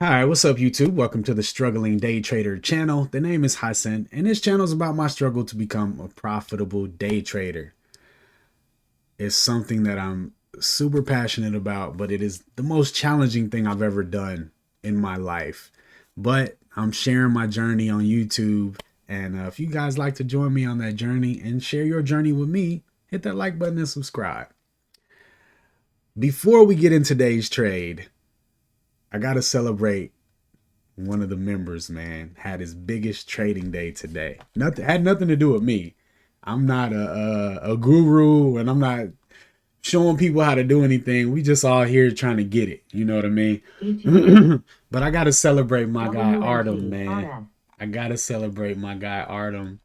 Hi, what's up, YouTube? Welcome to the Struggling Day Trader channel. The name is Hassan, and this channel is about my struggle to become a profitable day trader. It's something that I'm super passionate about, but it is the most challenging thing I've ever done in my life. But I'm sharing my journey on YouTube, and if you guys like to join me on that journey and share your journey with me, hit that like button and subscribe. Before we get in today's trade, I gotta celebrate one of the members, man, had his biggest trading day today. Nothing had nothing to do with me. I'm not a guru, and I'm not showing people how to do anything. We just all here trying to get it. You know what I mean? But I gotta celebrate my guy Artem, man. I gotta celebrate my guy Artem.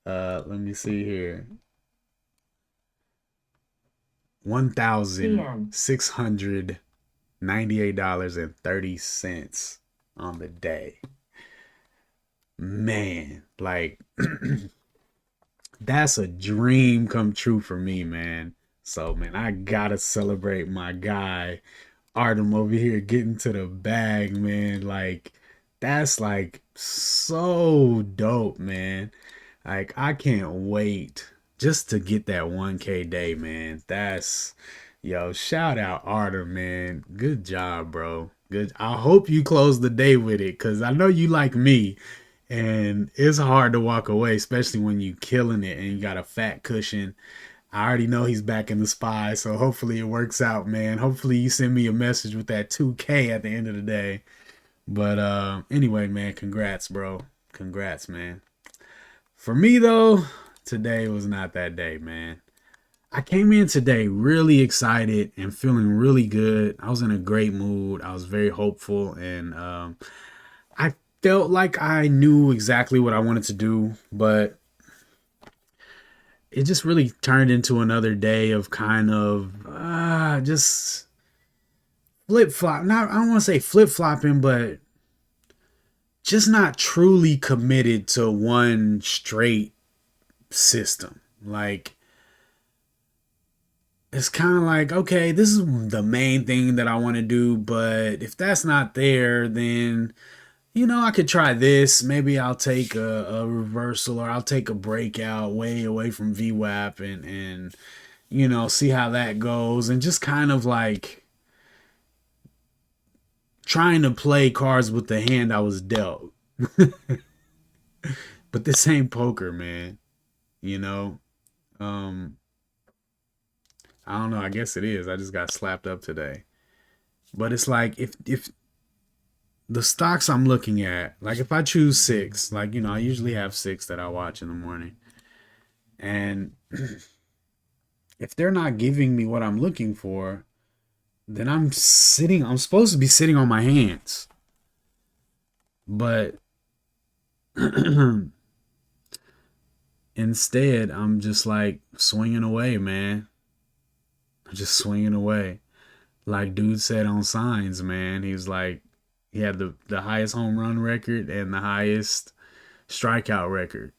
Let me see here. $1,698.30 on the day. Man, like that's a dream come true for me, man. So, man, I gotta celebrate my guy Artem over here getting to the bag, man. Like, that's like so dope, man. Like, I can't wait just to get that 1K day, man. That's yo, shout out Artem, man. Good job, bro. Good. I hope you close the day with it, because I know you like me. And it's hard to walk away, especially when you killing it and you got a fat cushion. I already know he's back in the spy, so hopefully it works out, man. Hopefully you send me a message with that 2K at the end of the day. But anyway, man, congrats, bro. Congrats, man. For me though, today was not that day, man. I came in today really excited and feeling really good. I was in a great mood. I was very hopeful, and I felt like I knew exactly what I wanted to do, but it just really turned into another day of kind of just flip flop. Not I don't want to say flip flopping, but just not truly committed to one straight system. Like, it's kind of like, okay, this is the main thing that I want to do, but if that's not there, then I could try this. Maybe I'll take a reversal, or I'll take a breakout way away from VWAP, and see how that goes, and just kind of like trying to play cards with the hand I was dealt. But this ain't poker, man. You know, um, I don't know. I guess it is. I just got slapped up today. But it's like, if the stocks I'm looking at, like if I choose six, like I usually have six that I watch in the morning, and if they're not giving me what I'm looking for, then I'm supposed to be sitting on my hands. But instead, I'm just like swinging away, man. I'm just swinging away. Like dude said on Signs, man. He was like, he had the highest home run record and the highest strikeout record,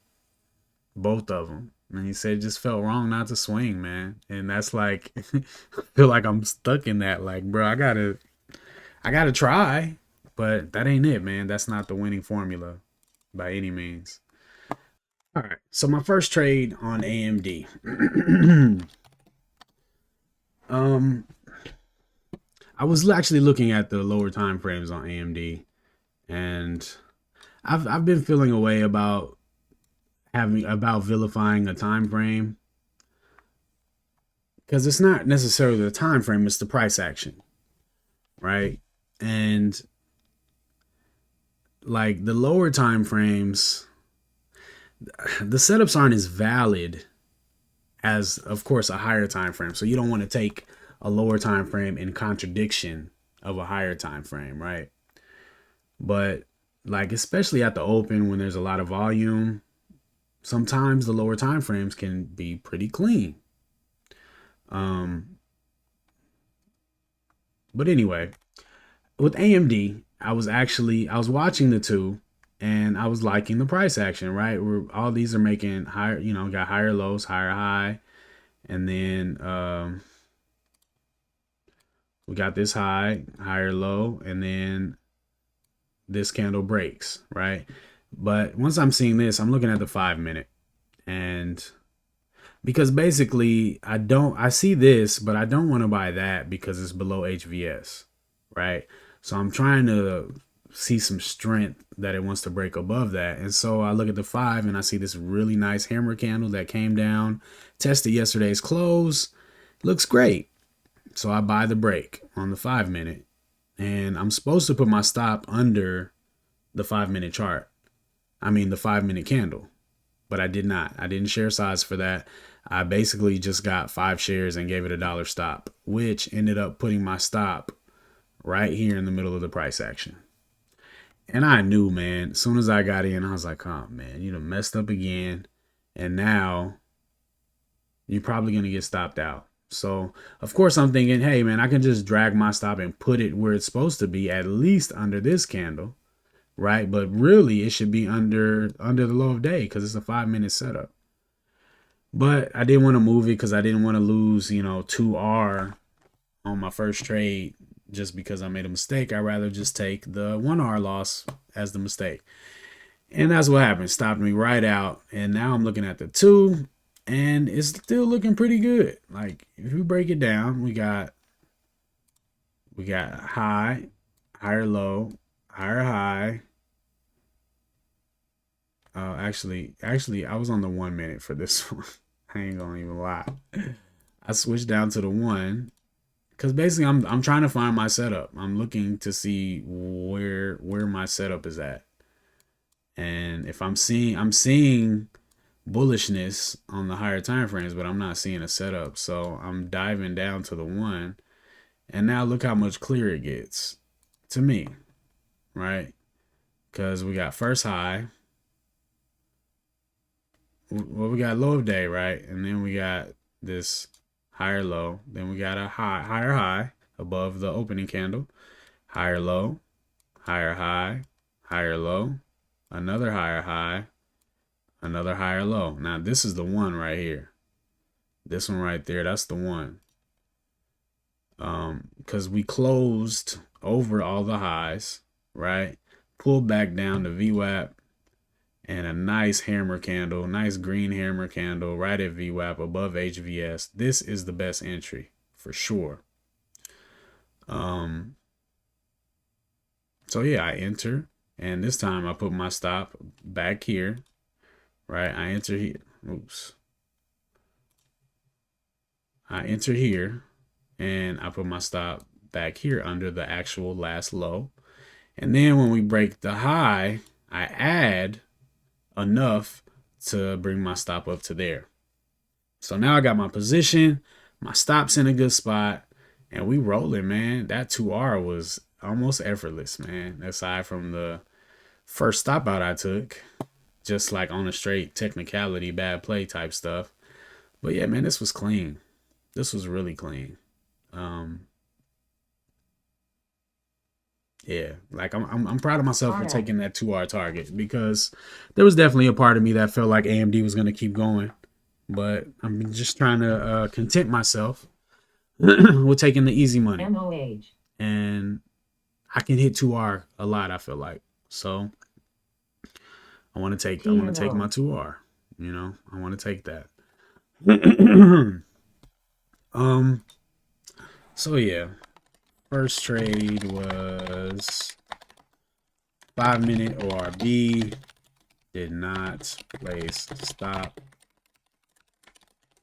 both of them. And he said it just felt wrong not to swing, man. And that's like, I feel like I'm stuck in that. Like, bro, I gotta try, but that ain't it, man. That's not the winning formula by any means. All right, so my first trade on AMD. um, I was actually looking at the lower time frames on AMD, and I've been feeling a way about vilifying a time frame, because it's not necessarily the time frame; it's the price action, right? And like the lower time frames, the setups aren't as valid as, of course, a higher time frame. So you don't want to take a lower time frame in contradiction of a higher time frame, right? But like, especially at the open when there's a lot of volume, sometimes the lower time frames can be pretty clean. Um, but anyway, with AMD, I was watching the two, and I was liking the price action, right? All these are making higher, got higher lows, higher high, and then we got this high, higher low, and then this candle breaks, right? But once I'm seeing this, I'm looking at the 5 minute, and because basically I see this, but I don't want to buy that because it's below HVS, right? So I'm trying to see some strength that it wants to break above that. And so I look at the 5 and I see this really nice hammer candle that came down, tested yesterday's close, looks great. So I buy the break on the 5 minute, and I'm supposed to put my stop under the 5 minute chart. I mean, the 5 minute candle, but I did not. I didn't share size for that. I basically just got 5 shares and gave it $1 stop, which ended up putting my stop right here in the middle of the price action. And I knew, man, as soon as I got in, I was like, oh, man, you done messed up again. And now you're probably going to get stopped out. So, of course, I'm thinking, hey, man, I can just drag my stop and put it where it's supposed to be, at least under this candle, right? But really, it should be under the low of day because it's a 5 minute setup. But I didn't want to move it because I didn't want to lose, 2R on my first trade just because I made a mistake. I'd rather just take the 1R loss as the mistake. And that's what happened. Stopped me right out. And now I'm looking at the 2, and it's still looking pretty good. Like, if we break it down, we got high, higher low, higher high. Actually, I was on the 1 minute for this one. I ain't gonna even lie. I switched down to the 1 because basically I'm trying to find my setup. I'm looking to see where my setup is at, and if I'm seeing bullishness on the higher time frames, but I'm not seeing a setup. So I'm diving down to the 1, and now look how much clearer it gets to me, right? Because we got first high. Well, we got low of day, right? And then we got this higher low. Then we got a higher high above the opening candle. Higher low, higher high, higher low, another higher high, another higher low. Now, this is the 1 right here. This one right there, that's the 1. Because we closed over all the highs, right? Pulled back down to VWAP. And a nice hammer candle, nice green hammer candle right at VWAP above HVS. This is the best entry for sure. So yeah, I enter, and this time I put my stop back here, right? I enter here. Oops. I enter here, and I put my stop back here under the actual last low. And then when we break the high, I add enough to bring my stop up to there. So now I got my position, my stop's in a good spot, and we rolling, man. That 2R was almost effortless, man. Aside from the first stop out I took, just like on a straight technicality, bad play type stuff. But yeah, man, this was clean. This was really clean. Yeah, like I'm proud of myself for taking that 2R target, because there was definitely a part of me that felt like AMD was gonna keep going, but I'm just trying to content myself with taking the easy money. And I can hit 2R a lot, I feel like. So I want to take my 2R. I want to take that. So yeah. First trade was 5-minute ORB. Did not place stop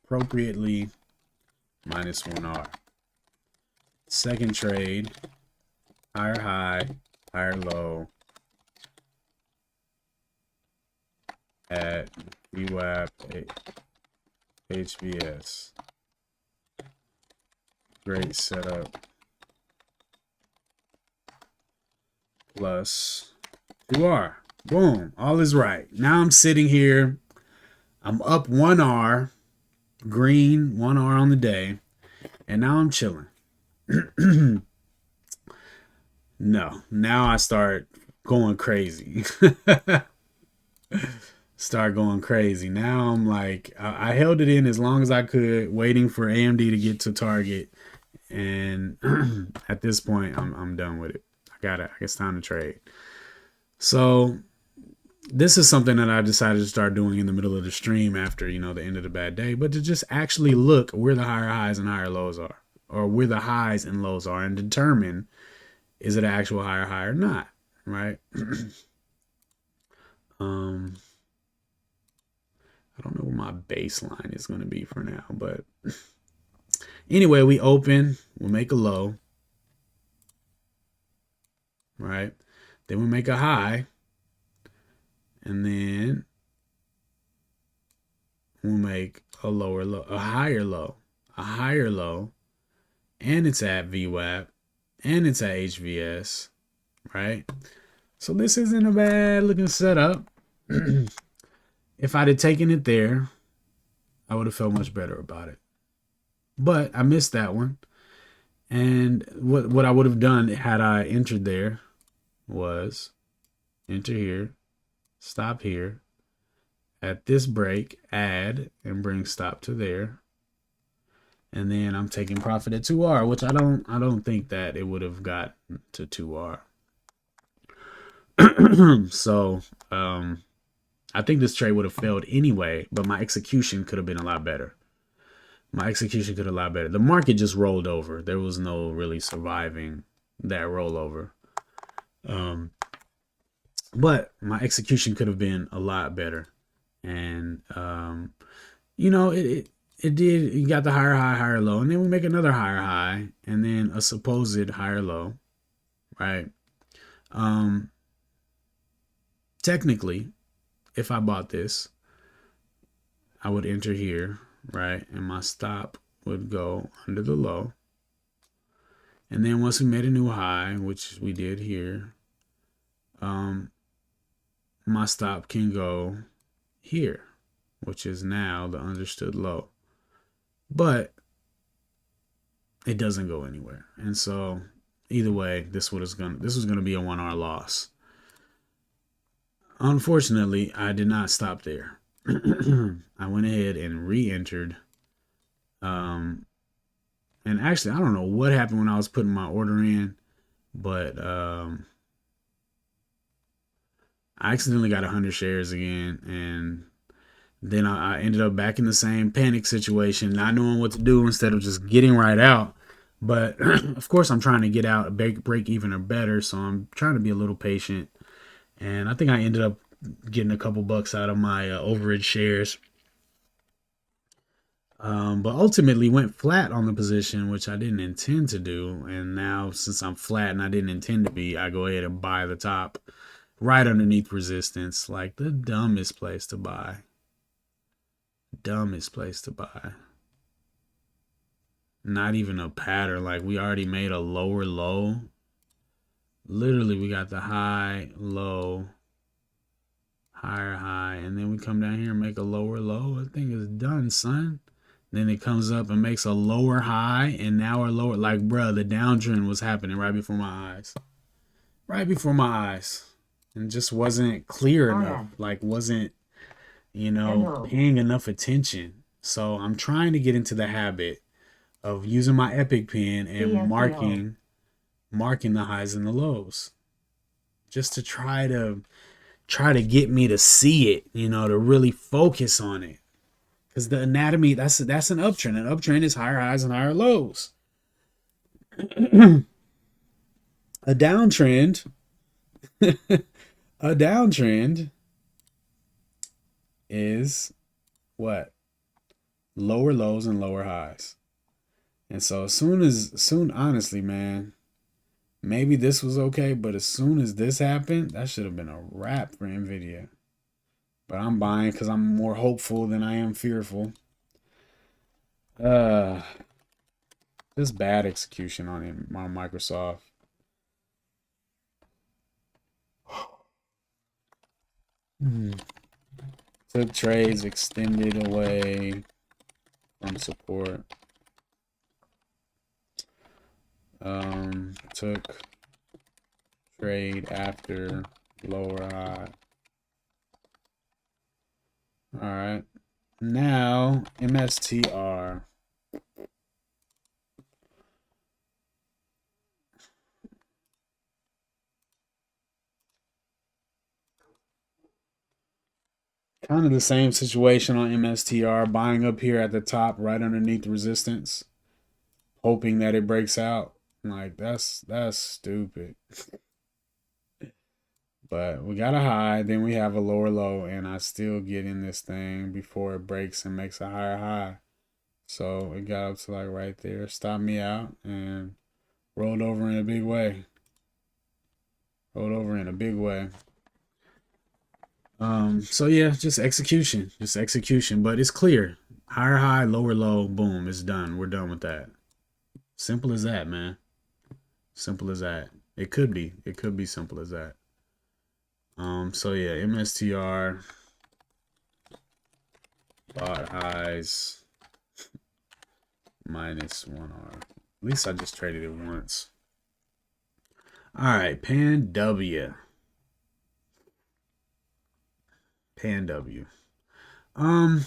appropriately. -1R. Second trade, higher high, higher low at VWAP HVS. Great setup. Plus 2R. Boom. All is right. Now I'm sitting here. I'm up 1R. Green, 1R on the day. And now I'm chilling. No. Now I start going crazy. Start going crazy. Now I'm like, I held it in as long as I could, waiting for AMD to get to target. And at this point, I'm done with it. I guess time to trade. So this is something that I decided to start doing in the middle of the stream after, the end of the bad day, but to just actually look where the higher highs and higher lows are, or where the highs and lows are, and determine, is it an actual higher high or not, right? um, I don't know where my baseline is going to be for now, but anyway, we open, we'll make a low, right? Then we make a high, and then we'll make a lower low, a higher low, and it's at VWAP, and it's at HVS, right? So this isn't a bad looking setup. If I'd have taken it there, I would have felt much better about it. But I missed that one. And what I would have done had I entered there was enter here, stop here, at this break, add, and bring stop to there. And then I'm taking profit at 2R, which I don't think that it would have got to 2R. So I think this trade would have failed anyway, but my execution could have been a lot better. The market just rolled over. There was no really surviving that rollover. But my execution could have been a lot better. And it did. You got the higher high, higher low, and then we make another higher high, and then a supposed higher low, right? Technically, if I bought this, I would enter here, right? And my stop would go under the low. And then once we made a new high, which we did here, my stop can go here, which is now the understood low. But it doesn't go anywhere. And so either way, this was gonna be a 1R loss. Unfortunately, I did not stop there. I went ahead and re-entered. And actually, I don't know what happened when I was putting my order in, but I accidentally got 100 shares again, and then I ended up back in the same panic situation, not knowing what to do instead of just getting right out. But of course, I'm trying to get out, break even or better, so I'm trying to be a little patient. And I think I ended up getting a couple bucks out of my overage shares. But ultimately went flat on the position, which I didn't intend to do. And now, since I'm flat and I didn't intend to be, I go ahead and buy the top right underneath resistance. Like the dumbest place to buy. Not even a pattern. Like we already made a lower low. Literally, we got the high, low, higher high, and then we come down here and make a lower low. I think it's done, son. Then it comes up and makes a lower high, and now we're lower. Like, bruh, the downtrend was happening right before my eyes. And just wasn't clear enough. Like, wasn't, paying enough attention. So I'm trying to get into the habit of using my Epic pen and marking the highs and the lows. Just to try to get me to see it, to really focus on it. Because the anatomy, that's an uptrend. An uptrend is higher highs and higher lows. A downtrend, is what? Lower lows and lower highs. And so honestly, man, maybe this was okay, but as soon as this happened, that should have been a wrap for Nvidia. But I'm buying because I'm more hopeful than I am fearful. Just bad execution on Microsoft. Took trades extended away from support. Took trade after lower high. All right. Now MSTR. Kind of the same situation on MSTR, buying up here at the top, right underneath resistance, hoping that it breaks out. Like that's stupid. But we got a high, then we have a lower low, and I still get in this thing before it breaks and makes a higher high. So it got up to like right there, stopped me out, and rolled over in a big way. Rolled over in a big way. So yeah, just execution, but it's clear. Higher high, lower low, boom, it's done. We're done with that. Simple as that, man. Simple as that. It could be. It could be simple as that. So yeah, MSTR, bought highs, -1R. At least I just traded it once. All right, Pan W. Pan W. I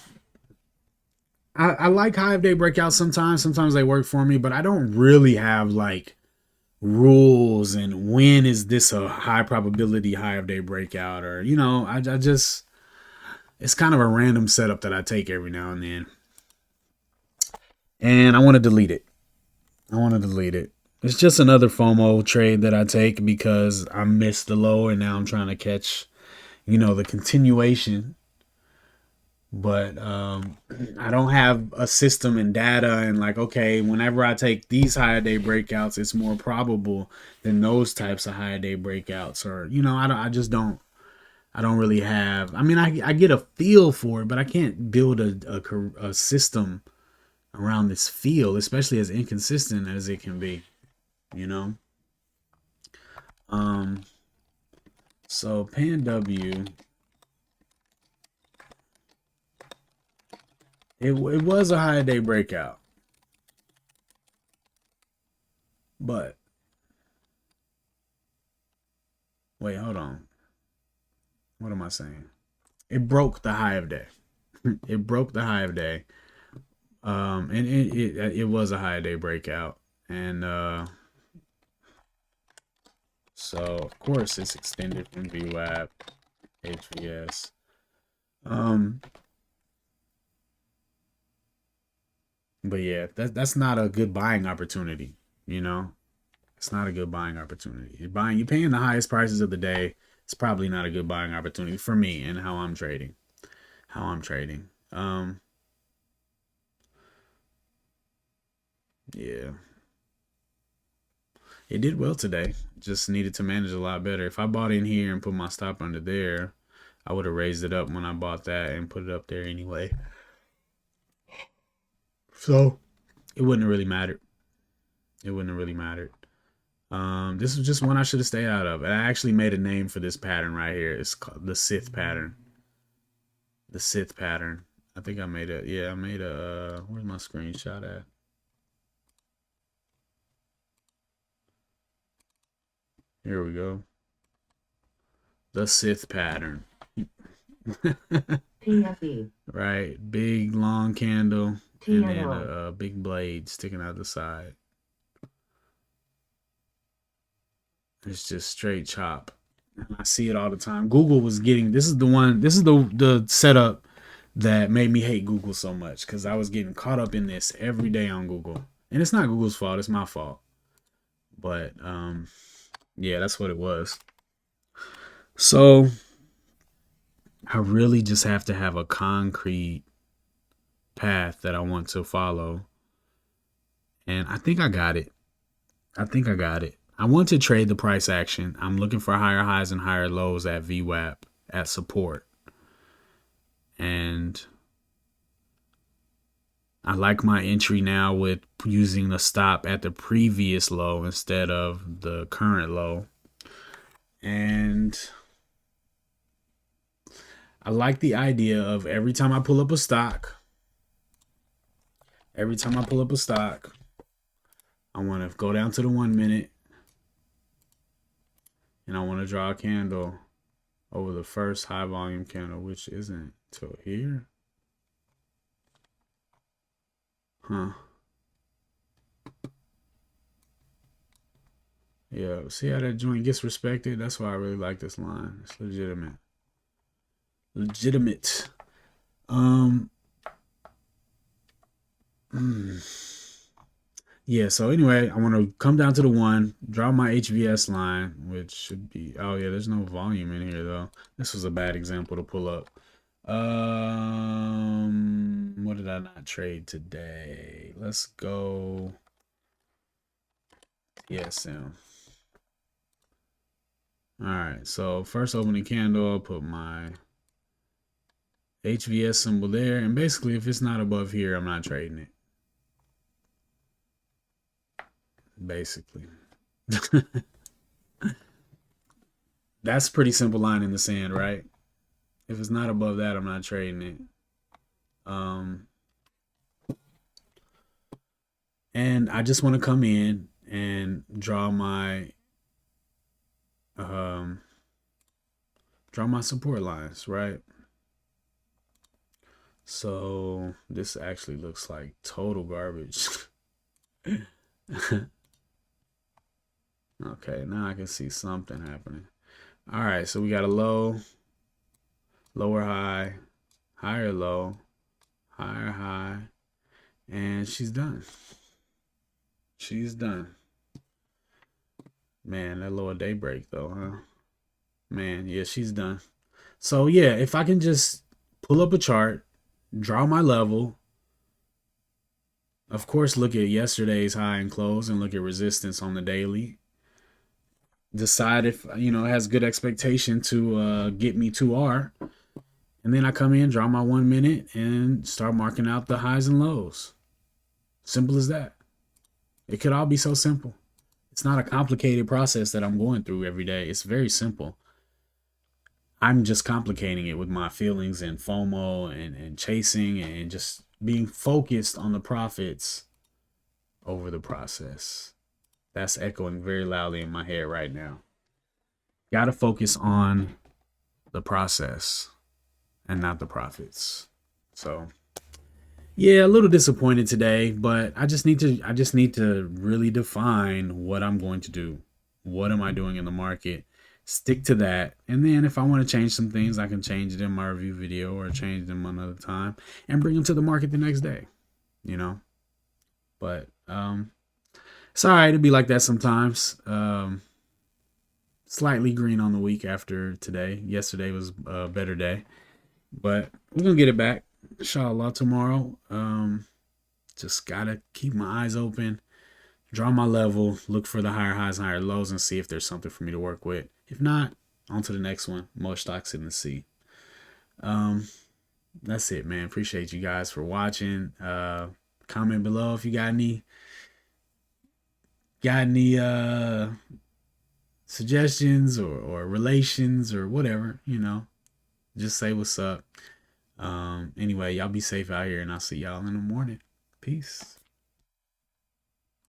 like high of day breakouts sometimes. Sometimes they work for me, but I don't really have like rules and when is this a high probability high of day breakout, or I just, it's kind of a random setup that I take every now and then, and I want to delete it. It's just another FOMO trade that I take because I missed the low and now I'm trying to catch the continuation. But I don't have a system and data and like, okay, whenever I take these higher day breakouts, it's more probable than those types of higher day breakouts, or I don't really have. I mean, I get a feel for it, but I can't build a system around this feel, especially as inconsistent as it can be, you know. Um, so Pan W. It was a high day breakout, but wait, hold on. What am I saying? It broke the high of day. It broke the high of day. And it was a high day breakout, and so of course it's extended from VWAP, HVS. But yeah, that's not a good buying opportunity. It's not a good buying opportunity. You're paying the highest prices of the day. It's probably not a good buying opportunity for me and how I'm trading. Yeah, it did well today. Just needed to manage a lot better. If I bought in here and put my stop under there, I would have raised it up when I bought that and put it up there anyway. So it wouldn't have really mattered. This was just one I should have stayed out of. And I actually made a name for this pattern right here. It's called the Sith pattern. The Sith pattern. I think I made a, yeah, I made a, where's my screenshot at? Here we go. The Sith pattern. PFE. Right. Big long candle. And then a big blade sticking out the side. It's just straight chop. I see it all the time. Google was getting, this is the setup that made me hate Google so much, because I was getting caught up in this every day on Google. And it's not Google's fault, it's my fault. But yeah, that's what it was. So I really just have to have a concrete path that I want to follow. And I think I got it. I want to trade the price action. I'm looking for higher highs and higher lows at VWAP, at support. And I like my entry now with using the stop at the previous low instead of the current low. And I like the idea of every time I pull up a stock, I want to go down to the 1 minute and I want to draw a candle over the first high volume candle, which isn't till here. Huh. Yeah, see how that joint gets respected? That's why I really like this line. It's legitimate. Um, yeah, so anyway, I want to come down to the one, draw my HVS line, which should be, oh yeah, there's no volume in here though. This was a bad example to pull up. What did I not trade today? Let's go TSM. All right, so first opening candle, I'll put my HVS symbol there, and basically if it's not above here, I'm not trading it. Basically. That's a pretty simple line in the sand, right? If it's not above that, I'm not trading it. Um, and I just want to come in and um, draw my support lines, right? So this actually looks like total garbage. Okay, now I can see something happening. All right, so we got a low, lower high, higher low, higher high, and she's done. She's done. Man, that lower daybreak though, huh? Man, yeah, she's done. So yeah, if I can just pull up a chart, draw my level, of course, look at yesterday's high and close and look at resistance on the daily. Decide if it has good expectation to get me to R, and then I come in, draw my 1 minute, and start marking out the highs and lows. Simple as that. It could all be so simple. It's not a complicated process that I'm going through every day. It's very simple. I'm just complicating it with my feelings and FOMO and chasing and just being focused on the profits over the process. That's echoing very loudly in my head right now. Got to focus on the process and not the profits. So, yeah, a little disappointed today, but I just need to really define what I'm going to do. What am I doing in the market? Stick to that. And then if I want to change some things, I can change it in my review video or change them another time and bring them to the market the next day, you know? But it's all right to be like that sometimes. Slightly green on the week after today. Yesterday was a better day, but we're gonna get it back, inshallah, tomorrow. Just gotta keep my eyes open, draw my level, look for the higher highs and higher lows, and see if there's something for me to work with. If not, on to the next one. More stocks in the sea. Um, that's it, man. Appreciate you guys for watching. Comment below if you got any suggestions or relations or whatever, just say what's up. Anyway, y'all be safe out here and I'll see y'all in the morning. Peace.